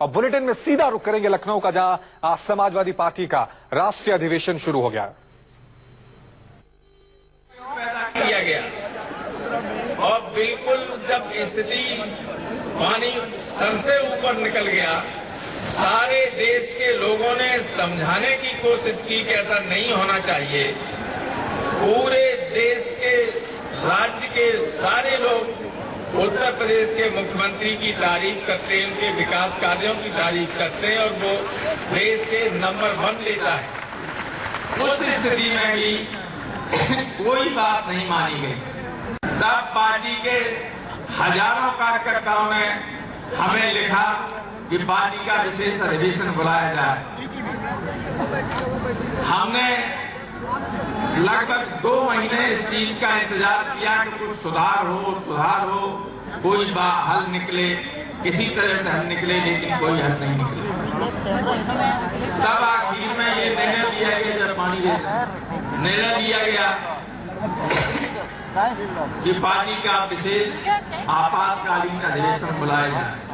अब बुलेटिन में सीधा रुख करेंगे लखनऊ का, जहां आज समाजवादी पार्टी का राष्ट्रीय अधिवेशन शुरू हो गया। पैदा किया गया और बिल्कुल जब स्थिति पानी सर से ऊपर निकल गया, सारे देश के लोगों ने समझाने की कोशिश की कि ऐसा नहीं होना चाहिए। पूरे देश के राज्य के सारे लोग उत्तर प्रदेश के मुख्यमंत्री की तारीफ करते हैं, उनके विकास कार्यों की तारीफ करते हैं और वो देश के नंबर 1 लेता है। उस स्थिति में भी कोई बात नहीं मानी गई। तब पार्टी के हजारों कार्यकर्ताओं ने हमें लिखा कि पार्टी का विशेष अधिवेशन बुलाया जाए। हमने लगभग 2 महीने इस चीज का इंतजार किया कि कुछ सुधार हो, कोई हल निकले, किसी तरह से हल निकले, लेकिन कोई हल नहीं निकले। तब आखिर में ये निर्णय लिया गया, जब पानी निर्णय लिया गया कि पार्टी का विशेष आपातकालीन अधिवेशन बुलाया जाए।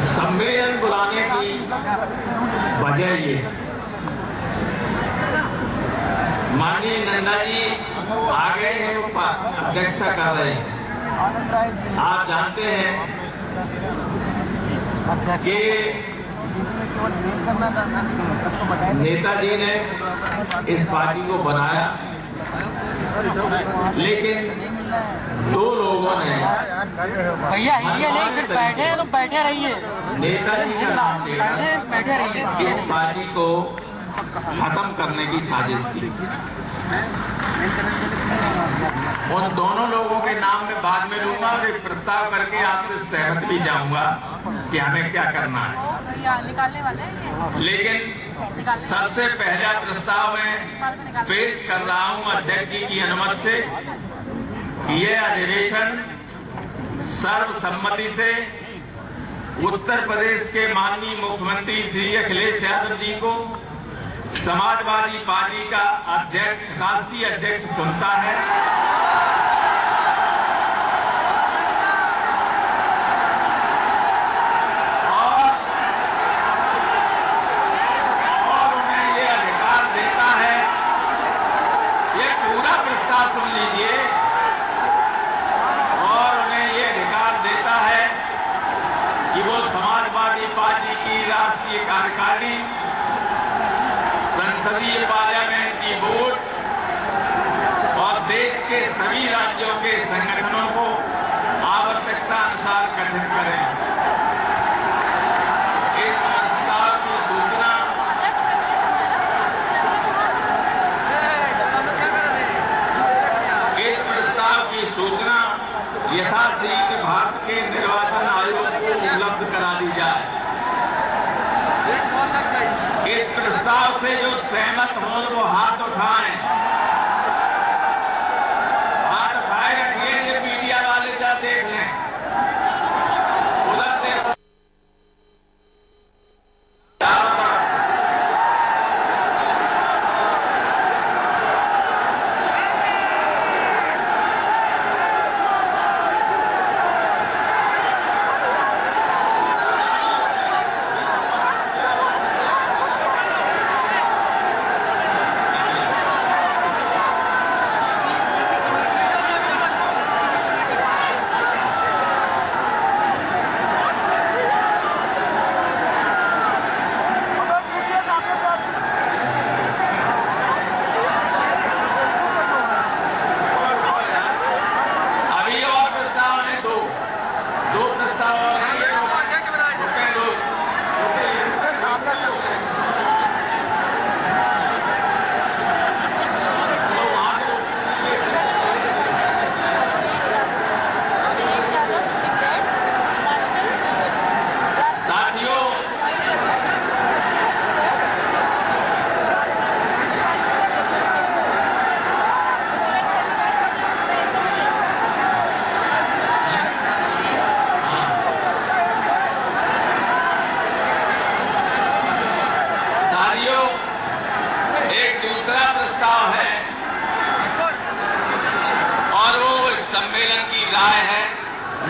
सम्मेलन बुलाने की वजह ये माननीय नंदा जी आ गए हैं, अध्यक्षता कर रहे हैं। आप जानते हैं कि नेताजी ने इस पार्टी को बनाया, लेकिन 2 लोगों ने भैया ये नहीं, फिर बैठे हैं तो बैठे रहिए, नेताजी का नाम लेकर बैठे रहिए, इस पार्टी को खत्म करने की साजिश की। उन दोनों लोगों के नाम में बाद में लूंगा और एक प्रस्ताव करके आपसे सहमत भी जाऊंगा कि हमें क्या करना है। निकालने वाले, लेकिन सबसे पहला प्रस्ताव मैं पेश कर रहा हूं अध्यक्ष जी की अनुमति से। ये अधिवेशन सर्वसम्मति से उत्तर प्रदेश के माननीय मुख्यमंत्री श्री अखिलेश यादव जी को समाजवादी पार्टी का अध्यक्ष, राष्ट्रीय अध्यक्ष चुनता है और उन्हें ये अधिकार देता है। ये पूरा प्रस्ताव सुन लीजिए। और उन्हें ये अधिकार देता है कि वो समाजवादी पार्टी की राष्ट्रीय कार्यकारिणी, संसदीय पार्लियामेंट की वोट और देश के सभी राज्यों के संगठनों को आवश्यकता अनुसार गठित करें। इस प्रस्ताव की सूचना यथाशीघ्र भारत के निर्वाचन आयोग को उपलब्ध करा दी जाए। इस प्रस्ताव से जो सहमत हों वो हाथ उठाएं। हाथ उठाए रखिए, मीडिया वाले जा देख लें। उधर से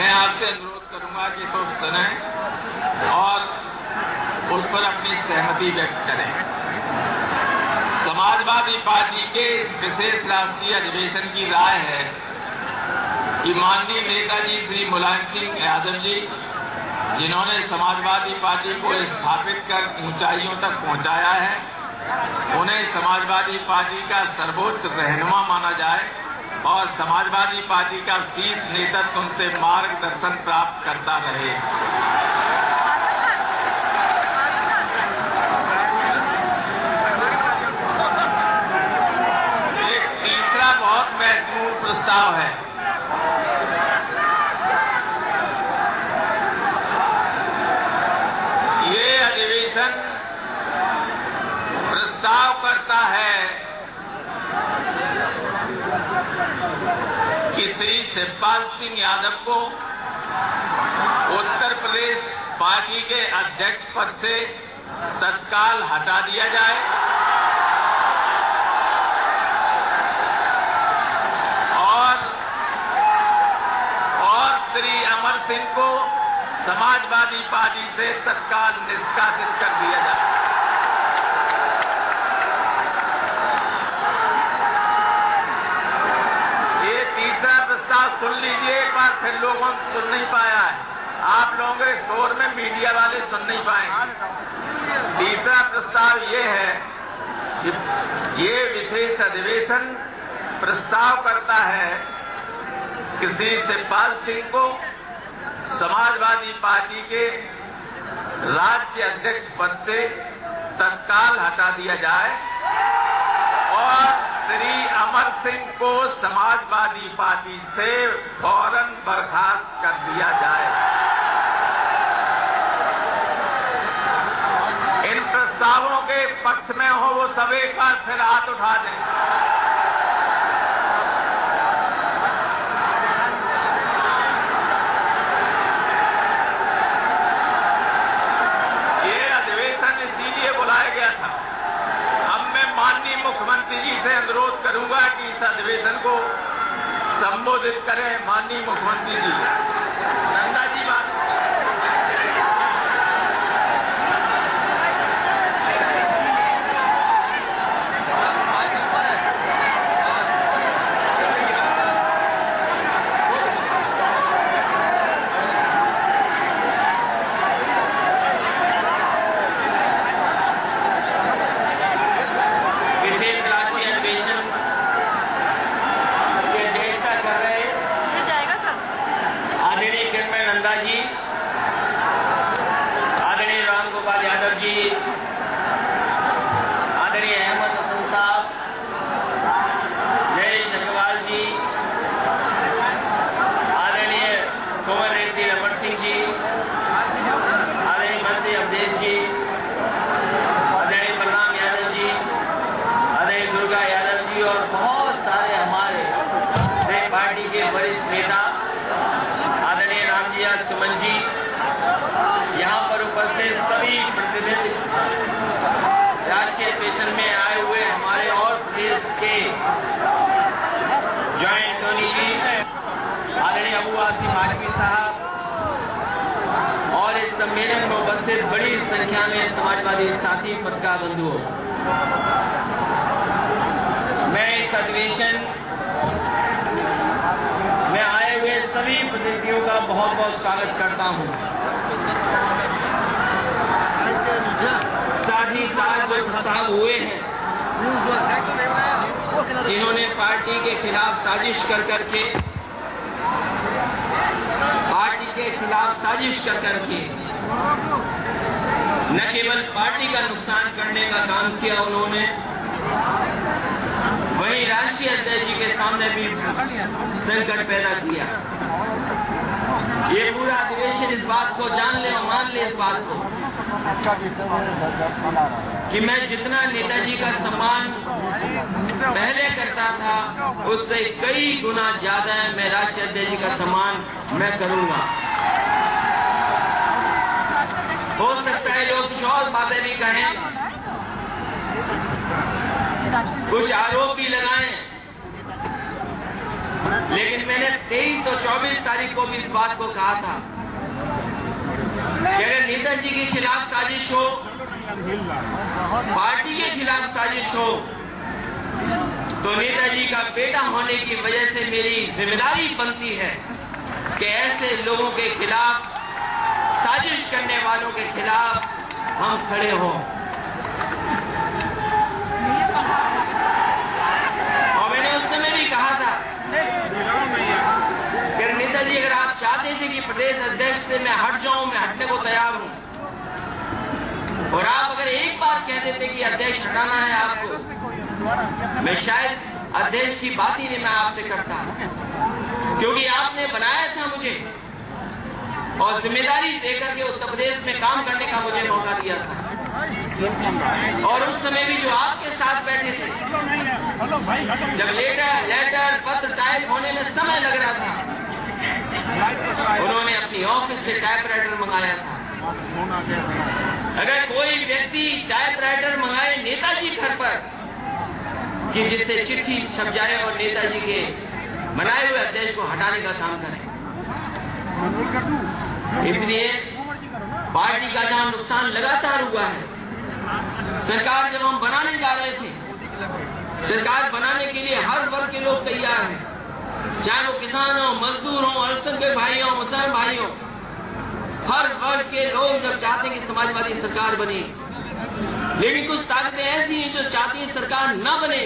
मैं आपसे अनुरोध करूंगा कि तो सुनें और उस पर अपनी सहमति व्यक्त करें। समाजवादी पार्टी के इस विशेष राष्ट्रीय अधिवेशन की राय है कि माननीय नेताजी श्री मुलायम सिंह यादव जी, जिन्होंने समाजवादी पार्टी को स्थापित कर ऊंचाइयों तक पहुंचाया है, उन्हें समाजवादी पार्टी का सर्वोच्च रहनुमा माना जाए और समाजवादी पार्टी का शीर्ष नेतृत्व उनसे मार्गदर्शन प्राप्त करता रहे। एक तीसरा बहुत महत्वपूर्ण प्रस्ताव है। ये अधिवेशन प्रस्ताव करता है कि श्री शिवपाल सिंह यादव को उत्तर प्रदेश पार्टी के अध्यक्ष पद से तत्काल हटा दिया जाए और श्री अमर सिंह को समाजवादी पार्टी से तत्काल निष्कासित कर दिया जाए। ये तीसरा प्रस्ताव सुन लीजिए, एक बार फिर लोगों ने सुन नहीं पाया है, आप लोगों के शोर में मीडिया वाले सुन नहीं पाएंगे। तीसरा प्रस्ताव ये है कि ये विशेष अधिवेशन प्रस्ताव करता है कि श्री शिवपाल सिंह को समाजवादी पार्टी के राज्य अध्यक्ष पद से तत्काल हटा दिया जाए और श्री अमर सिंह को समाजवादी पार्टी से फौरन बर्खास्त कर दिया जाए। इन प्रस्तावों के पक्ष में हो वो सब एक बार फिर हाथ उठा दें। मुख्यमंत्री जी से अनुरोध करूंगा कि इस अधिवेशन को संबोधित करें। माननीय मुख्यमंत्री जी, नंदा जी बात। आदरणीय राम गोपाल यादव जी, आदरणीय अहमद हसन साहब, नरेश अग्रवाल जी, आदरणीय कुंवर रेड्डी रमन सिंह जी, आदरणीय मंत्री अवधेश जी, आदरणीय बलराम यादव जी, आदरणीय दुर्गा यादव जी और बहुत सारे हमारे पार्टी के वरिष्ठ नेता आदरणीय रामजी सुमन जी, यहाँ पर उपस्थित सभी प्रतिनिधि, राष्ट्रीय अधिवेशन में आए हुए हमारे और प्रदेश के जॉइंट टोनी जी, आदरणीय अबू आसिम आजमी साहब और इस सम्मेलन में उपस्थित बड़ी संख्या में समाजवादी साथी पत्रकार बंधुओं, मैं इस अधिवेशन में आए हुए सभी प्रतिनिधियों का बहुत बहुत स्वागत करता हूं। साथ ही साथ जो प्रस्ताव हुए हैं, जिन्होंने पार्टी के खिलाफ साजिश कर करके न केवल पार्टी का नुकसान करने का काम किया उन्होंने, वहीं राष्ट्रीय अध्यक्ष जी के सामने भी संकट पैदा किया। ये पूरा अधिवेशन इस बात को जान ले और मान ले, इस बात को कि मैं जितना नेताजी का सम्मान पहले करता था, उससे कई गुना ज्यादा मैं राष्ट्रीय अध्यक्ष जी का सम्मान मैं करूंगा। हो सकता है लोग कुछ और बातें भी कहें, कुछ आरोप भी लगाएं, लेकिन मैंने 23 और 24 तारीख को भी इस बात को कहा था कि अगर नेताजी के खिलाफ साजिश हो, पार्टी के खिलाफ साजिश हो, तो नेताजी का बेटा होने की वजह से मेरी जिम्मेदारी बनती है कि ऐसे लोगों के खिलाफ, साजिश करने वालों के खिलाफ हम खड़े हों। और मैंने उस समय भी कहा था कि नेताजी, अगर आप चाहते थे कि प्रदेश अध्यक्ष से मैं हट जाऊं, मैं हटने को तैयार हूं। और आप अगर एक बार कह देते कि अध्यक्ष हटाना है आपको, मैं शायद अध्यक्ष की बात ही नहीं मैं आपसे करता, क्योंकि आपने बनाया था मुझे और जिम्मेदारी देकर के उत्तर प्रदेश में काम करने का मुझे मौका दिया था। और उस समय भी जो आपके साथ बैठे थे, जब लेटर पत्र टाइप होने में समय लग रहा था, उन्होंने अपनी ऑफिस से टाइपराइटर मंगाया था। अगर कोई व्यक्ति टाइपराइटर मंगाए नेताजी घर पर कि जिससे चिट्ठी छप जाए और नेताजी के बनाए हुए अध्यक्ष को हटाने का काम करें, इसलिए पार्टी का जहां नुकसान लगातार हुआ है, सरकार जब हम बनाने जा रहे थे, सरकार बनाने के लिए हर वर्ग के लोग तैयार हैं, चाहे वो किसान हो, मजदूर हो, अल्पसंख्यक भाई हो, मुसलमान भाई हो, हर वर्ग के लोग जब चाहते हैं कि समाजवादी सरकार बने, लेकिन कुछ ताकतें ऐसी हैं जो चाहती हैं सरकार न बने।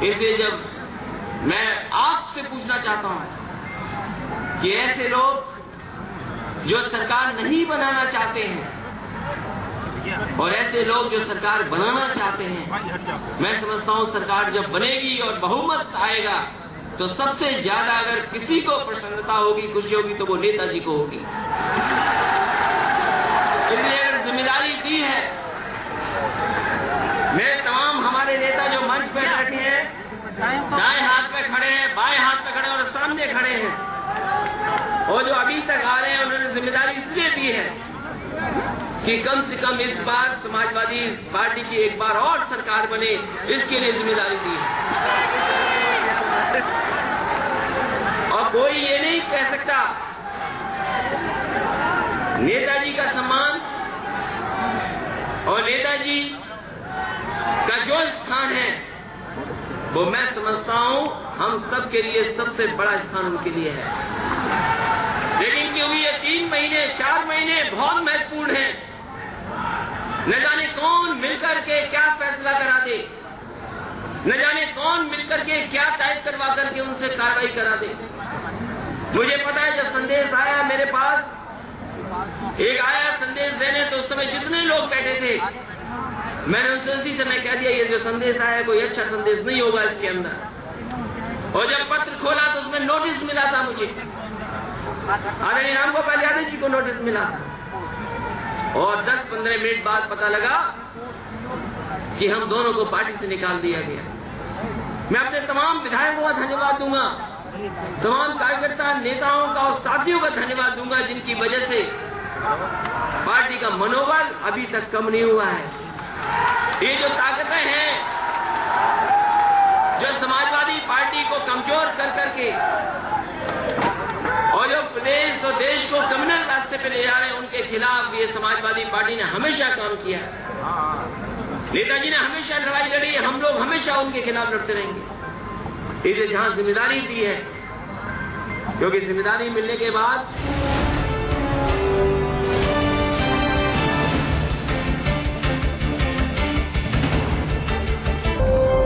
इसलिए जब मैं आपसे पूछना चाहता हूं कि ऐसे लोग जो सरकार नहीं बनाना चाहते हैं और ऐसे लोग जो सरकार बनाना चाहते हैं, मैं समझता हूं सरकार जब बनेगी और बहुमत आएगा तो सबसे ज्यादा अगर किसी को प्रसन्नता होगी, खुशी होगी, तो वो नेताजी को होगी। इसलिए अगर जिम्मेदारी दी है, मैं तमाम हमारे नेता जो मंच पर बैठे हैं, दाएं हाथ पे खड़े हैं, बाएं हाथ पे खड़े हैं और सामने खड़े हैं, और जो अभी तक आ रहे हैं, उन्होंने जिम्मेदारी इसलिए दी है कि कम से कम इस बार समाजवादी पार्टी की एक बार और सरकार बने, इसके लिए जिम्मेदारी दी है। और कोई ये नहीं कह सकता, नेताजी का सम्मान और नेताजी का जो स्थान है, वो मैं समझता हूं हम सबके लिए सबसे बड़ा स्थान उनके लिए है। लेकिन क्योंकि ये 3 महीने 4 महीने बहुत महत्वपूर्ण हैं, न जाने कौन मिलकर के क्या फैसला करा दे, न जाने कौन मिलकर के क्या टाइप करवा करके उनसे कार्रवाई करा दे। मुझे पता है जब संदेश आया मेरे पास, एक आया संदेश देने, तो उस समय जितने लोग बैठे थे, मैंने उनसे उसी समय कह दिया ये जो संदेश आया कोई अच्छा संदेश नहीं होगा इसके अंदर। और जब पत्र खोला तो उसमें नोटिस मिला था मुझे, आदरणीय रामगोपाल यादव जी को नोटिस मिला, और 10-15 मिनट बाद पता लगा कि हम दोनों को पार्टी से निकाल दिया गया। मैं अपने तमाम विधायकों का धन्यवाद दूंगा, तमाम कार्यकर्ता नेताओं का और साथियों का धन्यवाद दूंगा, जिनकी वजह से पार्टी का मनोबल अभी तक कम नहीं हुआ है। ये जो ताकतें हैं जो समाजवादी पार्टी को कमजोर कर करके और जो प्रदेश और देश को क्रिमिनल रास्ते पे ले जा रहे हैं, उनके खिलाफ ये समाजवादी पार्टी ने हमेशा काम किया है। नेताजी ने हमेशा लड़ाई लड़ी, हम लोग हमेशा उनके खिलाफ लड़ते रहेंगे। इसलिए जहां जिम्मेदारी दी है, क्योंकि जिम्मेदारी मिलने के बाद